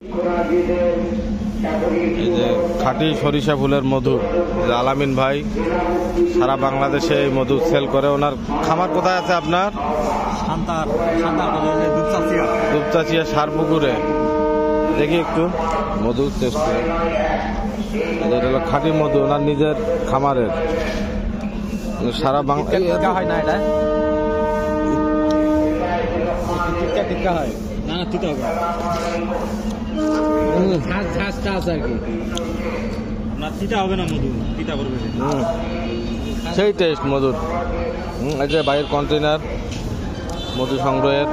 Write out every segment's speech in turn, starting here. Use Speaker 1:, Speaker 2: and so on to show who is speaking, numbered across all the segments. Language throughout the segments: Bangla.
Speaker 1: এই যে খাঁটি সরিষা ফুলের মধু, আলামিন ভাই সারা বাংলাদেশে এই মধু সেল করে। ওনার খামার কোথায় আছে আপনার? দুপচাচিয়া সারপুকুরে। দেখি একটু মধু টেস্ট করে। এটা হলো খাঁটি মধু, ওনার নিজের খামারের। সারা বাংলা হয় না, এটা টিকা হয় না, টিকা হবে না, মধু টিকা করবে সেই টেস্ট মধুর। এই যে বাইরের কন্টেনার মধু সংগ্রহের।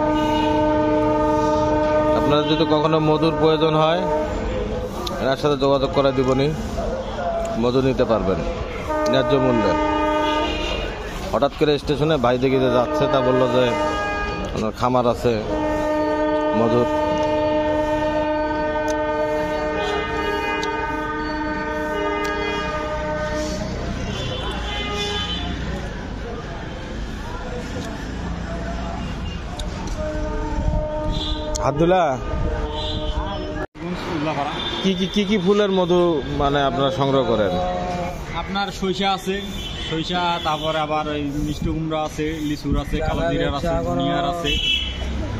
Speaker 1: আপনারা যদি কখনো মধুর প্রয়োজন হয় এনার সাথে যোগাযোগ করে দিবনি, মধু নিতে পারবেন ন্যায্য মূল্যে। হঠাৎ করে স্টেশনে ভাই দেখে যাচ্ছে, তা বললো যে ওনার খামার আছে মধুর। আব্দুল্লাহ, কি ফুলের মধু মানে আপনারা সংগ্রহ করেন?
Speaker 2: আপনার সরিষা আছে, সরিষা, তারপরে আবার ওই মিষ্টি কুমড়া আছে, লিচুর আছে, কালোজিরার আছে, ধনিয়ার আছে।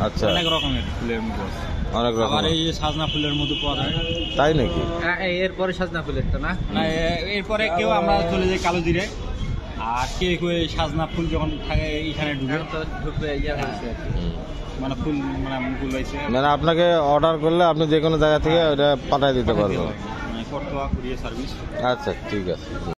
Speaker 1: আচ্ছা,
Speaker 2: অনেক রকমের ফুলের মধু আছে,
Speaker 1: অনেক রকম।
Speaker 2: আর এই সাজনা ফুলের মধু পাওয়া যায়।
Speaker 1: তাই নাকি?
Speaker 2: এরপরে সাজনা ফুলেরটা না, এরপরে কেউ আমরা চলে যাই কালোজিরে, আর কেউ সাজনা ফুল যখন থাকে এখানে ঢুকবে মানে ফুল মানে মুকুল হয়েছে।
Speaker 1: মানে আপনাকে অর্ডার করলে আপনি যে কোনো জায়গা থেকে ওটা পাঠিয়ে দিতে পারবেন।
Speaker 2: করতে কুরিয়ার সার্ভিস।
Speaker 1: আচ্ছা, ঠিক আছে।